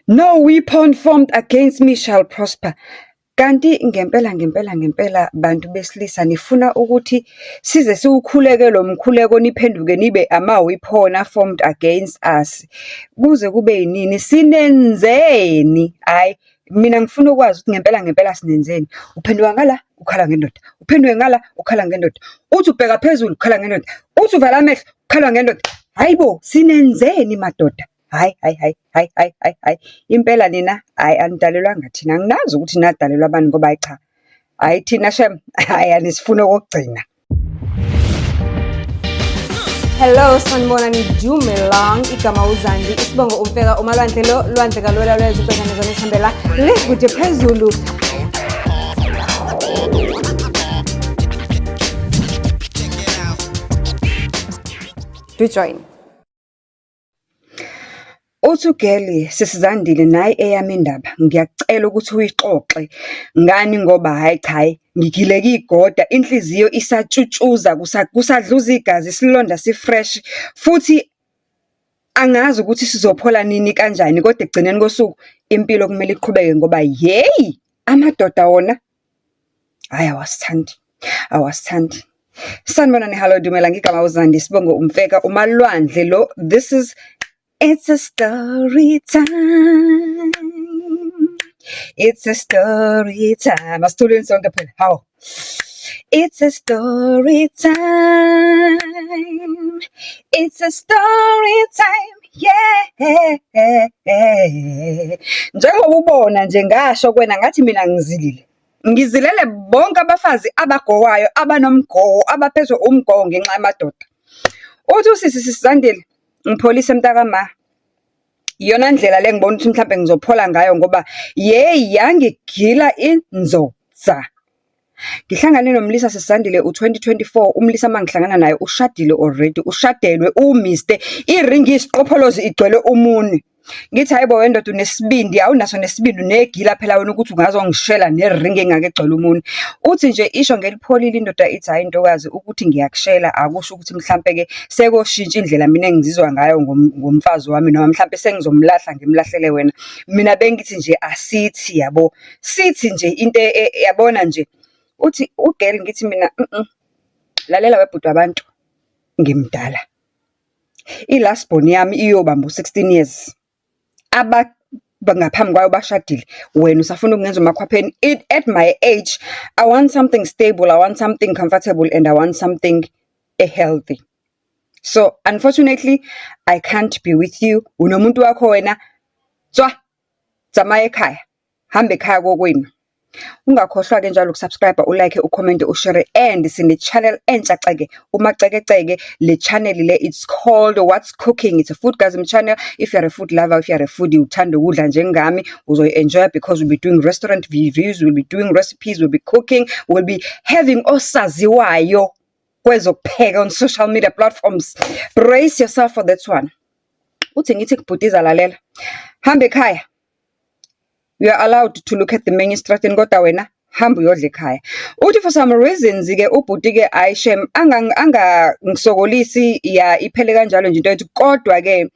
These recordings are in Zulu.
No weapon formed against me shall prosper. Kanti ngempela bantu besilisa nifuna ukuthi size siwukhuleke lo mkhuleko niphenduke nibe amawephona formed against us. Kuze kube yinini sinenzeni? Hayi, mina ngifuna ukwazi ukuthi ngempela sinenzeni. Uphenduka ngala ukhala ngendoda. Uphenduke ngala ukhala ngendoda. Uthi ubheka phezulu ukhala ngendoda. Uthi uvala amehlo ukhala ngendoda. Hayibo, sinenzeni madoda? Hayi. Impela nina, hayi anidalelwanga thina. Anginazi ukuthi nadalelwa bani ngoba hayi cha. Hayi thina shem, hayi anisifuna okugcina. Hello, sanibonani Dumelang, igama uZandi, isibongo umfeka umalwandle lo, lwandle kalwela lwezibhekane zona esihambela likude phezulu. Do join. Uthi uGeli sisizandile naye eyami indaba ngiyacela ukuthi uyixoxe ngani ngoba hayi cha ngigileka igoda inhliziyo isatshutshuza kusadluza igazi isilonda sifresh futhi angazi ukuthi sizophola nini kanjani kodwa egcineni kosuku impilo kumele iqhubeke ngoba hey amadoda wona hayi awasithandi. Sanibonani, hello Dumelang, igama uZandi, sibongo umfeka umalwandle lo. This is It's a story time. It's a story time. Asithuleni sonke phela. How? It's a story time. It's a story time. Yeah. Njengoba ubona nje ngasho kwena ngathi mina ngizilile. Ngizilele bonke abafazi abagowayo, abanomgowo, abaphezwe umgowo ngenxa yamadoda. Uthi usisi sisandile ngipholisa emntakama. Iyona ndlela le ngibona ukuthi mhlawumbe ngizophola ngayo ngoba yangigila inzoza. Ngihlangane noMlisa sisandile u2024 uMlisa mangihlangana naye ushadile already, ushadelwe uMr. Iringi isiqopholozi igcwele umuni. Ngithi hayibo wendoda unesibindi, awunaso nesibindi negila phela wena ukuthi ungazongishela neringi engake egcwele umuni. Uthi nje isho ngelipholile indoda ithi hayi intokazi ukuthi ngiyakushela akusho ukuthi mhlambe ke sekoshintsha indlela mina engizizwa ngayo ngomfazi wami noma mhlambe sengizomlahla ngimlahlele wena. Mina bengithi nje asithi yabo. Sithi nje into yabona nje. Uthi uGeli ngithi mina lalela webhudu abantu ngimdala. I-last born yami iyobamba u16 years. Ngaphambi kwayo bashadile wena usafuna ukungenza umakhwapheni. At my age I want something stable, I want something comfortable, and I want something healthy. So unfortunately I can't be with you. Unomuntu wakho wena zama ekhaya, hamba ekhaya kokwenu. Ungakhohlwa ke njalo ukusubscribe, ulike, ucomment, ushare, and sine channel entsha umacekeceke le channel le, it's called What's Cooking. It's a foodgasm channel. If you're a food lover, if you're a foodie, uthanda ukudla njengami, uzoenjoy because we'll be doing restaurant reviews, we'll be doing recipes, we'll be cooking, we'll be having osaziwayo kwezokupheka on social media platforms. Brace yourself for that one. Uthi ngithi kubhudiza lalela, hamba ekhaya. You are allowed to look at the menu strateni kodwa wena hamba uyodla ekhaya. Uthi for some reasons ke ubhuti ke ayishem ngisokolisi ya iphele kanjalo nje into ethi kodwa ke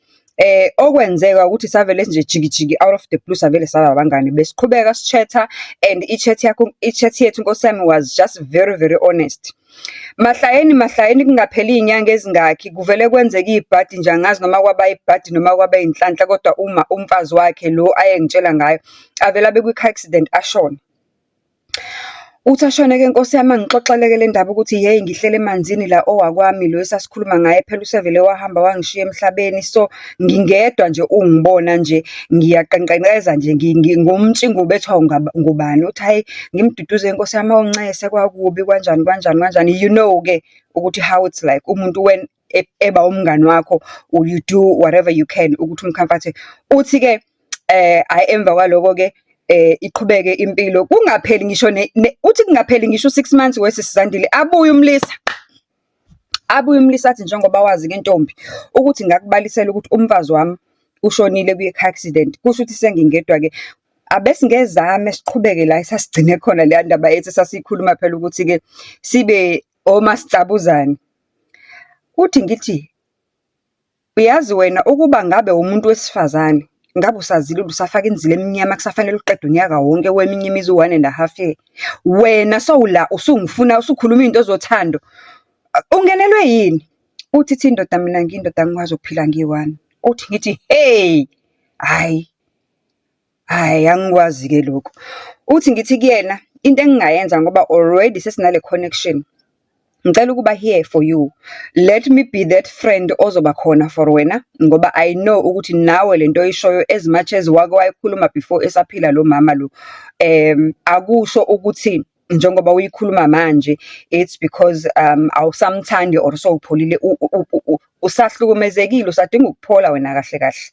okwenzeka ukuthi savele nje jikijiki out of the blue savele saba abangani besiqhubeka sichatha and i-chat yethu nkosami was just very honest. Mahlayeni kungapheli inyanga ezingakhi kuvele kwenzeka ibhadi nje angazi noma kwaba ibhadi noma kwaba inhlanhla kodwa uma umfazi wakhe lo ayengitshela ngayo avela bekwi-car accident ashona. Uthi ashone ke Nkosi yami ngixoxeleke le ndaba ukuthi hey ngihlele emanzini la owakwami lo esasikhuluma ngaye phela usevele wahamba wangishiya emhlabeni, so ngingedwa nje ungibona nje ngiyaqenqenqeza nje ngumtshingo ubethwa ngubani. Uthi hayi ngimduduze Nkosi yami awuncese kwakubi kanjani you know ke ukuthi how it's like umuntu when eba umngani wakho you do whatever you can ukuthi umcomforte. Uthi ke emva kwaloko ke iqhubeke impilo kungapheli ngisho uthi kungapheli ngisho 6 months wesisizandile abuye uMlisa athi njengoba wazi ke ntombi ukuthi ngakubalisela ukuthi umfazi wami ushonile kwi-car accident kusho ukuthi sengingedwa ke abesingezame siqhubeke la esasigcine khona le ndaba ethi sasikhuluma phela ukuthi ke sibe omasicabuzane. Uthi ngithi uyazi wena ukuba ngabe umuntu wesifazane ngabe usazile usafaka inzilo eminyama kusafanele uqede unyaka wonke weminye imizi 1.5 year. Wena sowula usungifuna usukhuluma into zothando. Ungenelwe yini? Uthi indoda mina ngiyindoda ngikwazi ukuphila ngi1. Uthi ngithi hey hayi angikwazi ke lokho. Uthi ngithi kuyena into engingayenza ngoba already sesinale connection. Ngicela ukuba here for you. Let me be that friend ozoba khona for wena ngoba I know ukuthi nawe lento oyishoyo as much as wake wayikhuluma before esaphila lo mama lo. Akusho ukuthi njengoba uyikhuluma manje it's because awusamthandi or so upholile usahlukumezekile usadinga ukuphola wena kahle kahle.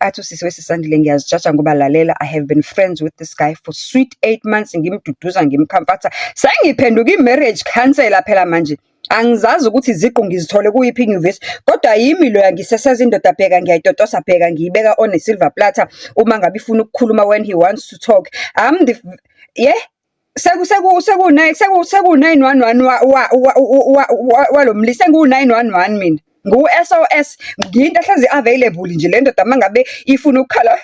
Athi usisi wesisandile ngiyazijaja ngoba lalela I have been friends with this guy for sweet 8 months ngimduduza ngimcomforta sengiphenduka imarriage counselor phela manje angizazi ukuthi iziqu ngizithole kuyiphi inyuvesi kodwa yimi lo yangiseseza indoda bheka ngiyayitotosa bheka ngiyibeka on a silver platter uma ngabe ifuna ukukhuluma when he wants to talk I'm the seku 911 walomlisi sengu 911 mina ngu SOS nginto ehlezi available nje le ndoda mangabe ifuna ukukhala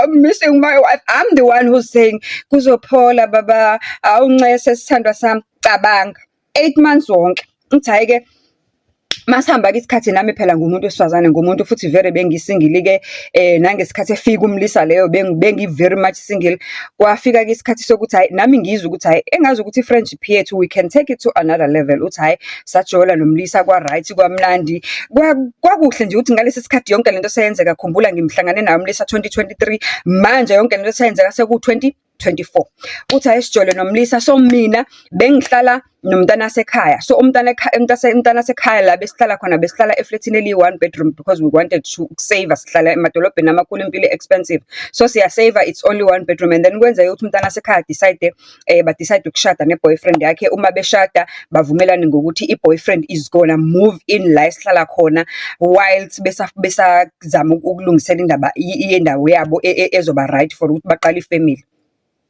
I'm missing my wife. I'm the one who's saying kuzophola baba awuncese sithandwa sami cabanga 8 months wonke uthi hayi ke masihamba ke isikhathi nami phela ngumuntu wesifazane ngumuntu futhi very bengisingile ke nangesikhathi efika umlisa leyo bengi very much single kwafika ke isikhathi sokuthi hayi nami ngizwe ukuthi hayi engazi ukuthi friendship yethu we can take it to another level uthi hayi sajola nomlisa kwa right kwamnandi kwakuhle nje ukuthi ngalesi sikhathi yonke lento seyenzeka khumbula ngimhlangane nayo umlisa 2023 manje yonke lento seyenzeka seku 2024 uthi hayi sijole nomlisa so mina bengihlala nomntana sekhaya so umntana sekhaya la besihlala khona besihlala eflatini eli 1 bedroom because we wanted to save sihlala emadolobheni amakhulu impilo expensive so siya save it's only 1 bedroom and then kwenza ukuthi umntana sekhaya decide decide ukushada neboyfriend yakhe uma beshada bavumelana ngokuthi iboyfriend is gonna move in la esihlala khona whilst besazama ukulungisela indaba yendawo yabo ezoba right for ukuthi baqale ifamily.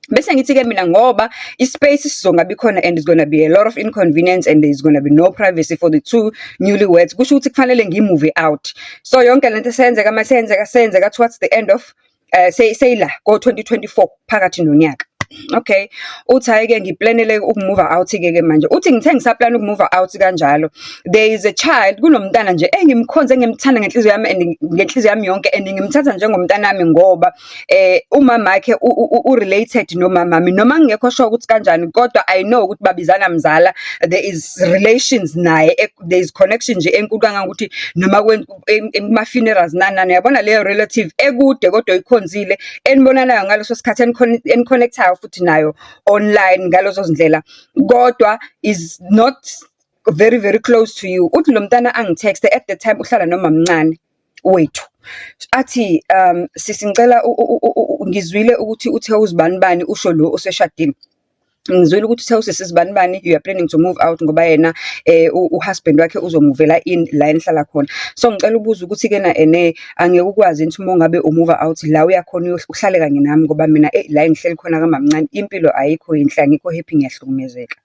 Bese ngithi ke mina ngoba ispace sizongabi khona and it's going to be a lot of inconvenience and there's going to be no privacy for the two newlyweds kusho ukuthi kufanele ngimove out so yonke lento senzeka towards the end of say la go 2024 phakathi nonyaka. Okay uthi hayi ke ngiplanele ukumove out ke manje uthi ngithe ngisaplan ukumove out kanjalo there is a child kunomntana nje engimkhonze ngimthanda ngenhliziyo yami and ngenhliziyo yami yonke and ngimthatha njengomntana wami ngoba umama wakhe u-related nomamami noma ngekho sure ukuthi kanjani kodwa I know ukuthi babizana mzala there is relations naye there is connection nje enkulu kangangokuthi noma kuma funerals nana yabona leyo relative ekude kodwa ikhonzile enibonanayo ngaleso sikhathi enconnectayo futhi nayo online ngalozo zindlela kodwa is not very very close to you uthi lo mntana angitext at the time uhlala noma mncane wethu athi sisingcela ngizwile ukuthi uthe uzibani usho lo oseshadini ngizwile ukuthi uthe usesizibani you are planning to move out ngoba yena uhusband wakhe uzomuvela in la enhlala khona so ngicela ubuza ukuthi kena ene angeke ukwazi ukuthi uma ngabe umove out la uyakhona uhlale kanye nami ngoba mina la engihleli khona kamamncane impilo ayikho inhle ngikho happy ngiyahlukumezeka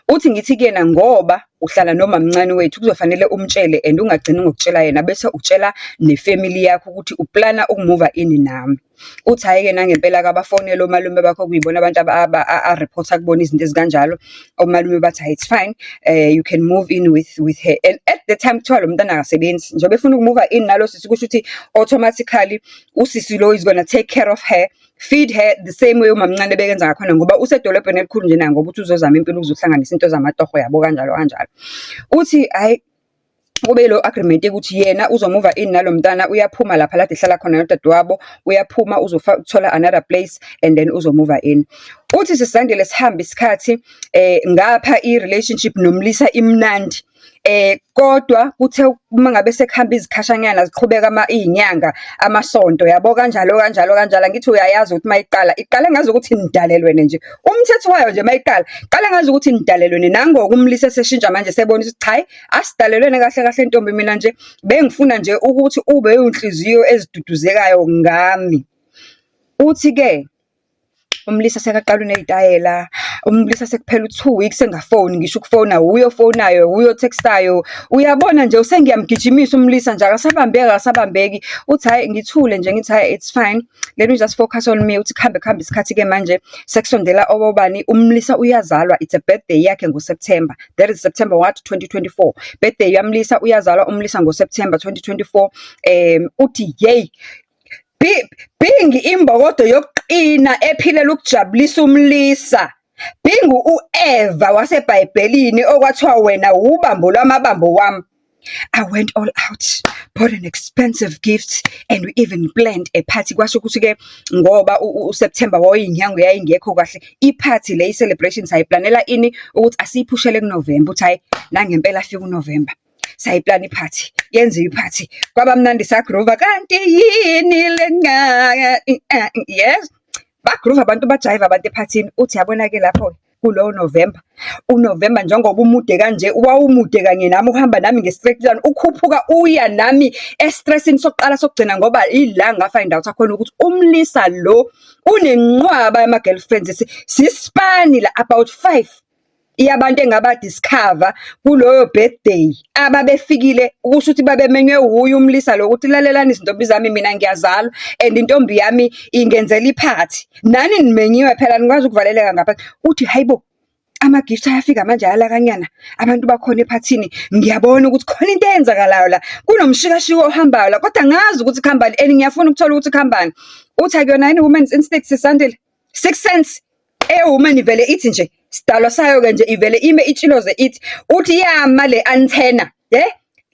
uthi ngithi kena ngoba uhlala noma mncane wethu kuzofanele umtshele and ungagcini ngokutshela yena bese utshela nefamily yakho ukuthi uplana ukumove in nami uthi hayi ke nangempela kabafonela omalume bakho kuyibona abantu reporta kubona izinto ezikanjalo omalume bathi it's fine you can move in with her and at the time kuthiwa lo mntana akasebenzi njengoba efuna ukumove in nalo sisi kusho ukuthi automatically usisi lo is gonna take care of her feed her the same way umamncane bekenza ngakhona ngoba usedolobheni elikhulu nje na ngoba uthi uzozama impilo ukuzohlanganisa into zamatoho yabo kanjalo uthi hayi kube lo agreement ukuthi yena uzomove in nalo mntana uyaphuma lapha la ehlala khona nodadewabo uyaphuma uzothola another place and then uzomove in uthi sisandile sihambe isikhathi ngapha i relationship nomlisa imnandi kodwa kuthe mangabe sekuhamba izikhashanyana ziqhubeka izinyanga amasonto yabo kanjalo ngithi uyayazi ukuthi mayiqala ngazi ukuthi nidalelwene nje umthetho wayo nje mayiqala qala ngazi ukuthi nidalelwene nangoku umlisa seshintsha manje sebona ukuthi hayi asidalelwene kahle intombi mina nje bengifuna nje ukuthi ube yinhliziyo eziduduzekayo ngami uthi ke umlisa sekaqala unezitayela uMlisa sekuphela u2 weeks engafoni, ngisho ukufona uyofonayo uyotextayo, uyabona nje usengiyamgijimisa uMlisa nje akasabambeki. Uthi hayi ngithule nje ngithi hayi it's fine, let me just focus on me. Uthi kuhambe isikhathi ke manje sekusondela obani uMlisa uyazalwa, it's a birthday yakhe ngoSeptember, that is September 2024, birthday yaMlisa, uyazalwa uMlisa ngoSeptember 2024. Uthi yey Bingi imbokodo yokuqina ephilela ukujabulisa uMlisa. Bingu uEva waseBhayibhelini okwathiwa wena ubambo lwamabambo wami. I went all out, bought an expensive gift, and we even planned a party. Kwasho ukuthi ke ngoba uSeptember wayinyanga yayingekho kahle, iparty le celebration sayiplanela ini ukuthi asiyiphushele kuNovember. Uthi hayi nangempela afika uNovember sayiplan iparty, yenziwe iparty, kwaba mnandi sagroova kanti yini lengaka. Yes, bagroova abantu bajive abantu ephathini. Uthi yabona ke lapho kulowo November, uNovember njengoba umude kanje, wawumude kanye nami, uhamba nami ngestraight line, ukhuphuka uya nami estressini sokuqala sokugcina, ngoba ila ngafind out akhona ukuthi uMlisa lo unenqwaba yama girlfriends, sispani la about 5 iyabantu engaba discover kuloyo birthday ababefikile ukusho ukuthi babemenywe uye uMlisa lo ukuthi lalelani izintombi zami, mina ngiyazalwa and intombi yami ingenzela iparty, nani nimenyiwe phela nikwazi ukuvaleleka ngapha. Uthi hayibo ama gift ayafika manje ayalakanyana, abantu bakhona ephathini, ngiyabona ukuthi khona into eyenzakalayo la, kunomshikashiko ohambayo la, kodwa ngazi ukuthi khambani and ngiyafuna ukuthola ukuthi khambani. Uthi akuyona yini women's instinct sisandile, 6 cents woman ivele ithi nje sidalwa sayo ke nje ivele ime itshiloze ithi, uthi yama le antenna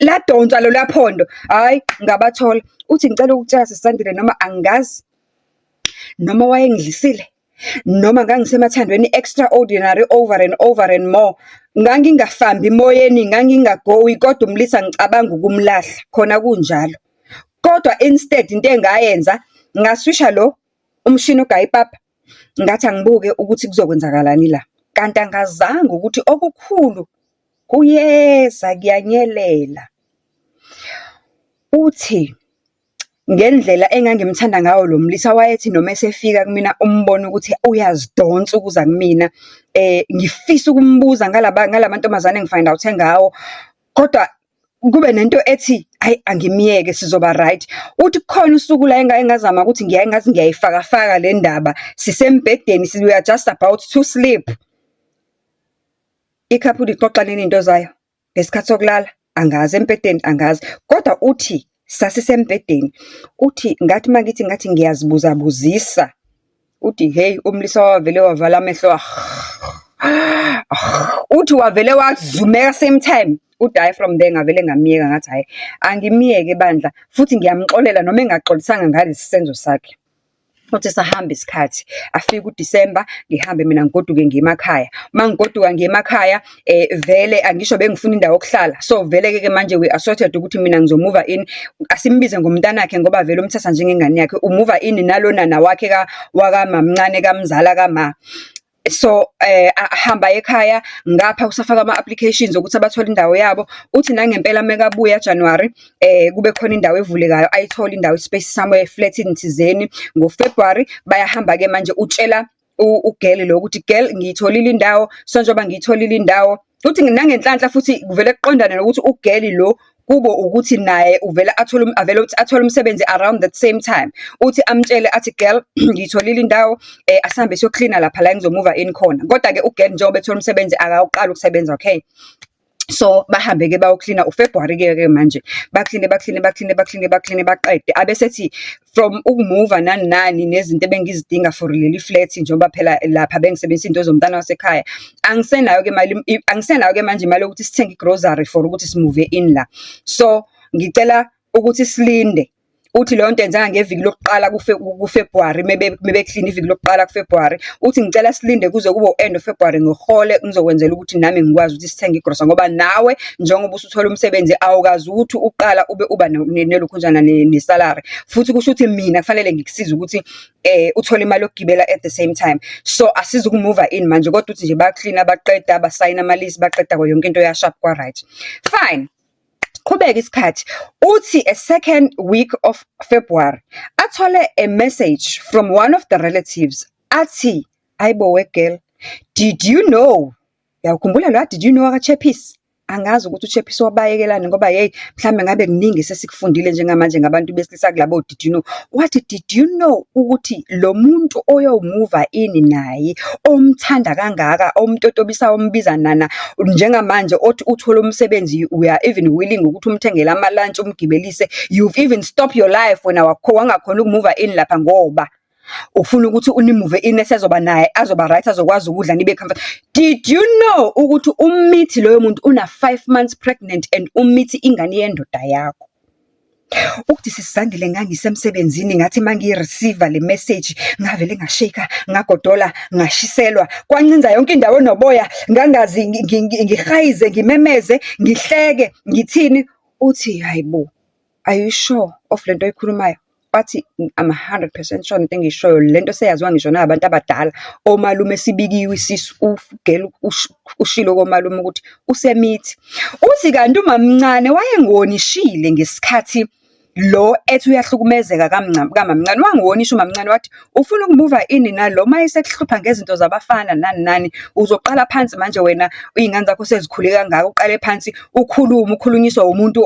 la donsa lo laphondo, hayi ngabathola. Uthi ngicela ukutshela sisandile noma angazi, noma wayengidlisile, noma ngangisemathandweni extraordinary over and more, ngangingafambi moyeni, ngangingagoyi, kodwa uMlisa ngicabanga ukumlahla khona kunjalo. Kodwa instead into engayenza ngaswisha lo umshini ogaya ipapa, ngathi angibuke ukuthi kuzokwenzakalani la, kanti angazange ukuthi okukhulu kuyeza kuyanyelela. Uthi ngendlela engangimthanda ngayo lo Mlisa, wayethi noma esefika kumina umbone ukuthi uyazidonsa ukuza kumina, ngifisa ukumbuza ngalamantombazane ngifind out ngawo, kodwa kube nento ethi hayi angimiyeke sizoba right. Uthi kukhona usuku la engazama ukuthi ngiyayengazi ngiyayifaka le ndaba, sisembhedeni, we are just about to sleep. Ikhaphu lixoxa nini into zayo ngesikhathi sokulala angazi, embhedeni angazi, kodwa uthi sasisembhedeni. Uthi ngathi ngiyazibuzabuzisa. Uthi hey uMlisa wavele wavala amehlo, uthi wavele wazumeka same time. Uthi from there ngavele ngamiyeka, ngathi hayi angimiyeke bandla, futhi ngiyamxolela noma engaxolisanga ngalesi senzo sakhe. Uthi sahamba isikhathi, afika uDisember, ngihambe mina ngigoduke ngemakhaya. Mangigoduka ngemakhaya vele angisho bengifuna indawo yokuhlala, so vele ke manje we assorted ukuthi mina ngizomove in, asimbize ngomntanakhe ngoba vele umthatha njengengane yakhe, umove in nalona wakhe wakamamncane kamzala kama. So ahamba ekhaya, ngapha usafaka ama-applications ukuthi abathole indawo yabo. Uthi nangempela mekabuya January kube khona indawo evulekayo, ayithola indawo space somewhere flat thizeni. NgoFebruary bayahamba ke manje utshela ugeli lo ukuthi girl ngiyitholile indawo, so njengoba ngiyitholile indawo, uthi nangenhlanhla futhi kuvele kuqondane nokuthi ugeli lo kubo ukuthi naye uvela athole umsebenzi around that same time. Uthi amtshele athi girl ngiyitholile indawo, asihambe siyocleana lapha la ngizomove in khona, kodwa ke ugirl njengoba ethola umsebenzi akaqala ukusebenza. Okay, so bahambe ke bayocleana uFebruary ke manje bacleane baqede, abesethi from ukumove nani nezinto ebengizidinga for leli flat, njengoba phela lapha bengisebenzisa into zomntana wasekhaya, angisenayo ke manje imali ukuthi sithenge igrocery for ukuthi simove in la. So ngicela ukuthi silinde. Uthi leyo nto enzanga ngeviki lokuqala kuFebruary, mebe clean iviki lokuqala kuFebruary. Uthi ngicela silinde kuze kube end of February ngihole, ngizokwenzela ukuthi nami ngikwazi ukuthi sithenge igrocery, ngoba nawe njengoba usuthola umsebenzi awukazi ukuthi uqala uba nelokhunjana nesalary, futhi kusho ukuthi mina kufanele ngikusize ukuthi uthole imali yokugibela at the same time. So asiza ukumove in manje, kodwa uthi nje bacleana baqeda basayina amalisi baqeda yonke into yasharp kwa right. Fine, qhubeka isikhathi. Uthi a second week of February athole a message from one of the relatives athi ayibo we girl Did you know? Uyakhumbula lo did you know akaChappies? Angazi ukuthi uChappies wabayekelani ngoba hey mhlambe ngabe kuningi sesikufundile njengamanje ngabantu besilisa kulabo did you know. Wathi did you know ukuthi lo muntu oyomova ini naye omthanda kangaka omtotobisa ombiza nana njengamanje othi uthola umsebenzi we are even willing ukuthi umthengele ama lunch umgibelise, you've even stopped your life wena wangakhona ukumova in lapha ngoba ufuna ukuthi unimuve in esezoba naye azoba right azokwazi ukudla nibe comfort. Did you know ukuthi umithi loyo muntu una 5 months pregnant and umithi ingane yendoda yakho? Ukuthi sisandile ngangisemsebenzini ngathi mangiyireceive le message ngavele ngashika ngagodola ngashiselwa kwancinza yonke indawo enoboya ngangazi ngihayize ngimemeze ngihleke ngithini uthi hayibo are you sure of lento oyikhulumayo? Wathi I'm 100% sure into engishoyo lento seyaziwa ngisho nabantu abadala omalume sibikiwe isisu ugela ushilo komalume ukuthi usemithi. Uthi kanti umamncane wayengonishile ngesikhathi lo ethi uyahlukumezeka kamamncane wangonisha umamncane wathi ufuna ukumuva ini nalo mayesekuhlupha ngezinto zabafana nani uzoqala phansi manje wena ingane zakho sezikhule kangaka uqale phansi ukhulunyiswa umuntu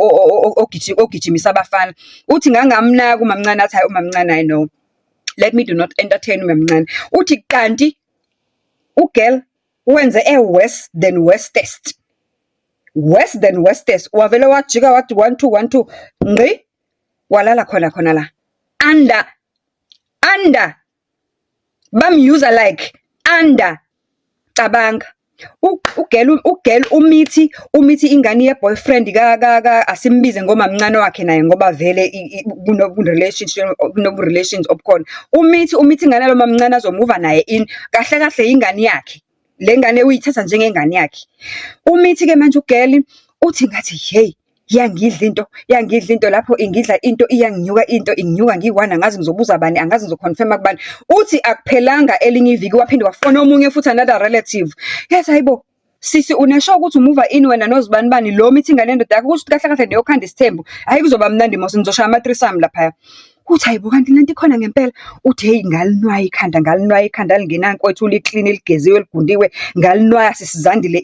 ogijimisa abafana. Uthi ngangamnaka umamncane athi hayi umamncane I know let me do not entertain umamncane. Uthi kanti ugirl wenze worse than worstest wavele wajika wathi 1 2 ngqi walala khona la under bamuse like under cabanga ugirl umithi ingane ye boyfriend asimbize ngomamncane wakhe naye ngoba vele kuno relations obukhona umithi ingane lo mamncane azomuva naye in kahle ingane yakhe le ngane uyithatha njengengane yakhe. Umithi ke manje ugirl uthi ngathi hey yangidla into lapho ingidla into iyanginyuka into inginyuka ngiwana ngazi ngizobuza bani angazi ngizoconfirm kubani. Uthi akuphelanga elinye iviki waphinde wafona omunye futhi another relative yathi hayibo sisi unesho ukuthi umuva ini wena nozibani bani lo mithi ingane endoda yakho ukuthi kahle neyokhanda isithembu hayi kuzoba mnandi mose nizoshaya ama-threesome lapha. Uthi hayibo kanti lento ikhona ngempela. Uthi hey ngalinwaya ikhanda lingenankwethu uliclean ligeziwe ligundiwe ngalinwaya sisizandile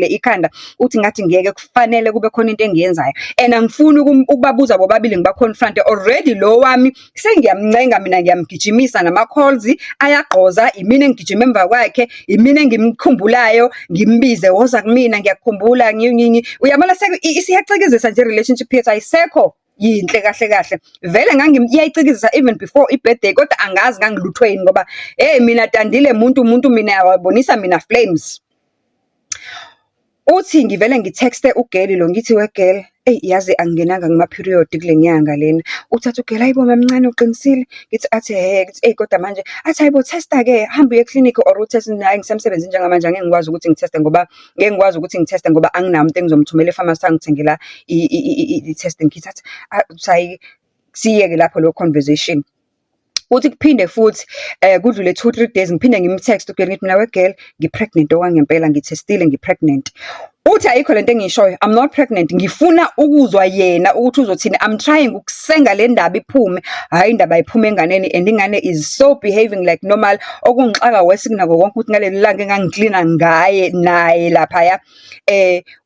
ikhanda. Uthi ngathi ngeke kufanele kube khona into engiyenzayo and angifuni ukubabuza bobabili ngibaconfront already lo wami sengiyamncenga mina ngiyamgijimisa nama calls ayagqoza imina engigijima emva kwakhe imina engimkhumbulayo ngimbize woza kumina ngiyakukhumbula uyabona siyacikizisa nje relationship yethu ayisekho yinhle kahle vele iyayicikizisa even before ibirthday kodwa angazi ngangiluthwe yini ngoba hey mina tandile muntu mina yabonisa mina flames. Uthi ngivele ngitexte ugirl lo ngithi wegirl yazi angingenanga ngama period kule nyanga lena. Uthatha ugirl hayibo mamncane uqinisile ngithi athi kodwa manje athi hayibo testa ke hamba uye clinic or utest naye ngisemsebenzini njengamanje angeke ngikwazi ukuthi ngiteste ngoba anginamuntu engizomthumela epharmacy angithengela i-testing kit. Athi siyeke lapho lo conversation. Uthi kuphinde futhi kudlule 2-3 days ngiphinde ngimtext ugirl ngithi mina wegirl ngipregnant okwangempela ngitestile ngipregnant. Uthi ayikho lento engishoyo I'm not pregnant ngifuna ukuzwa yena ukuthi uzothini. I'm trying ukusenga le ndaba iphume hayi indaba iphume enganeni and ingane is so behaving like normal okungixaka wesinako konke ukuthi ngaleli langa engangicleana ngaye naye lapha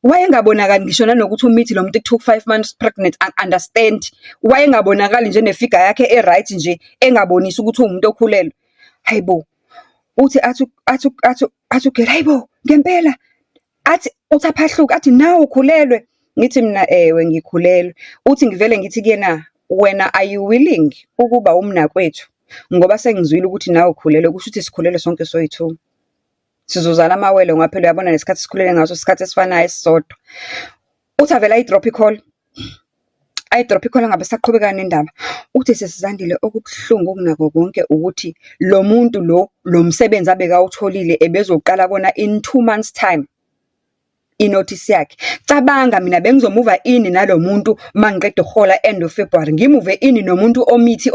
wayengabonakali ngisho nanokuthi umithi lo muntu took 5 months pregnant understand wayengabonakali nje nefigure yakhe right nje engabonisi ukuthi umuntu okhulelwe. Hayibo uthi athi girl hayibo ngempela athi uthaphahluka athi nawe ukhulelwe ngithi mina ewe ngikhulelwe. Uthi ngivele ngithi kuyena wena are you willing ukuba umnakwethu ngoba sengizwile ukuthi nawe ukhulelwe kusho ukuthi sikhulelwe sonke soyi2 sizozala amawele ngaphela uyabona nesikhathi sikhulele ngaso isikhathi esifanayo esisodwa. Uthi avela i-drop call ngabe saqhubeka nendaba. Uthi sesizandile okubuhlungu okunako konke ukuthi lo muntu lo msebenzi abeka utholile ebezoqala kona in 2 months time inotice yakhe. Cabanga mina bengizomuva ini nalo muntu mangiqeda ukuhola end of February, ngimuve ini nomuntu omithi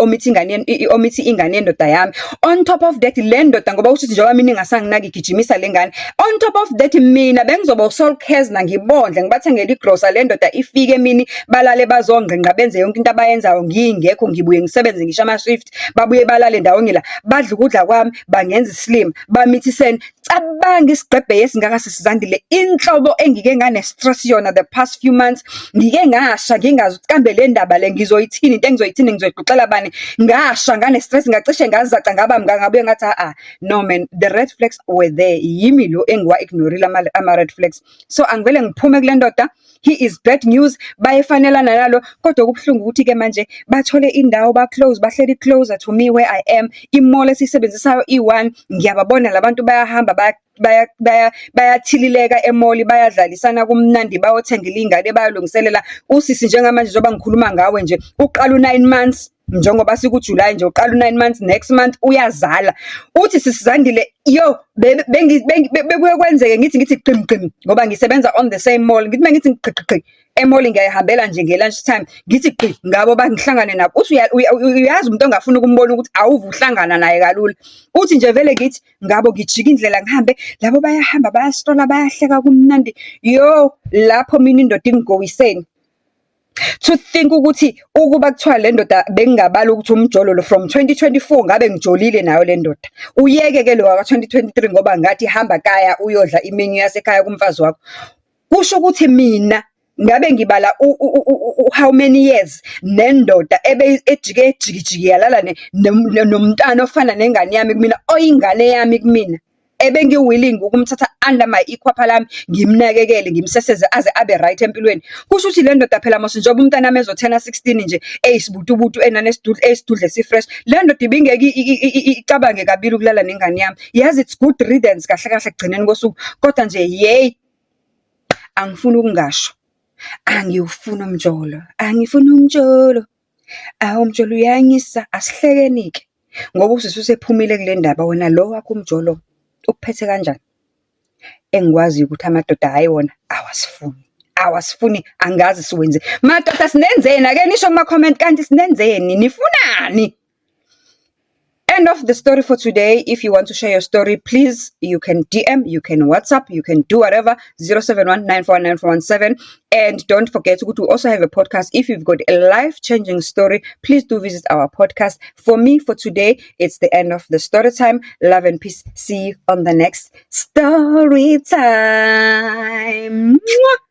ingane yendoda yami. On top of that, le ndoda ngoba usho njengoba mina ingasanginaki igijimisa le ngane, on top of that mina bengizoba usol cares na ngibondle ngibathengele igrosa, le ndoda ifike emini balale bazongqenqa benze yonke into abayenzayo ngingekho, ngibuye ngisebenze ngisho ama-shift, babuye balale ndawonye la, badla ukudla kwami, bangenza islim, bamithisene. Cabanga isigqebhe yesingaka sisizandile, inhlobo engike ngane-stress yona the past few months. Ngike ngasha ngingazi ukuthi kambe le ndaba le ngizoyithini, into engizoyithini ngizoyixoxela bani, ngasha ngane-stress, ngacishe ngazaca ngaba ngabuye ngathi no man, the red flags were there. Yimi lo engiwa-ignorile ama-red flags. So angivele ngiphume kule ndoda, he is bad news, bayefanelana nalo, kodwa kubuhlungu ukuthi-ke manje bathole indawo, bahleli closer to me where I am. I-mall esiyisebenzisayo i-1, ngiyababona labantu bayahamba bayathilileka emall, bayadlalisana kumnandi, bayothengela ingane, bayalungiselela. Usisi njengamanje njengoba ngikhuluma ngawe nje, uqala u9 months, njengoba sikuJuly nje, uqala u9 months, next month uyazala. Uthi sisizandile, yo bekuye kwenzeke ngithi qim ngoba ngisebenza on the same mall, ngithi mangithi qi emall ngiyahambela nje nge-lunch time, ngithi qi ngabo bangihlangane nabo. Uthi uyazi umuntu ongafuna ukumbona ukuthi awuve uhlangana naye kalula. Uthi nje vele ngithi ngabo ngijika indlela ngihambe, labo bayahamba bayasitola, bayahleka kumnandi. Yo lapho mina indoda ingigowiseni. To think ukuthi ukuba kuthiwa le ndoda bengingabala ukuthi umjolo from 2024 ngabe ngijolile nayo le ndoda. Uyeke-ke lo waka 2023 ngoba ngathi hamba kaya uyodla imenu yasekhaya kumfazi wakho. Kusho ukuthi mina ngabe ngibala how many years nendoda ejike yalala nomntana ofana nengane yami kumina, oyingane yami kumina, ebengi-willing ukumthatha under my ikhwapha lami, ngimnakekele, ngimseseze aze abe right empilweni. Kusho ukuthi le ndoda phela mos njengoba umntana ami ezothena 16 nje, eyisibutubutu esidudle si-fresh, le ndoda ibingeke icabange kabili ukulala nengane yami. Yazi it's good riddance kahle kahle ekugcineni kosuku, kodwa nje yey, angifuni ukungasho, angifuni umjolo, umjolo uyangisa, asihlekeni-ke ngoba usephumile kule ndaba. Wena lo wakho umjolo ukuphethe kanjani? Engikwaziyo ukuthi amadoda hayi wona awasifuni, angazi siwenze. Madoda sinenzeni? Ake nisho kuma-comment kanti sinenzeni, nifunani? End of the story for today. If you want to share your story, please, you can DM, you can WhatsApp, you can do whatever, 071-949-417. And don't forget, we also have a podcast. If you've got a life-changing story, please do visit our podcast. For me, for today, it's the end of the story time. Love and peace. See you on the next story time. Mwah!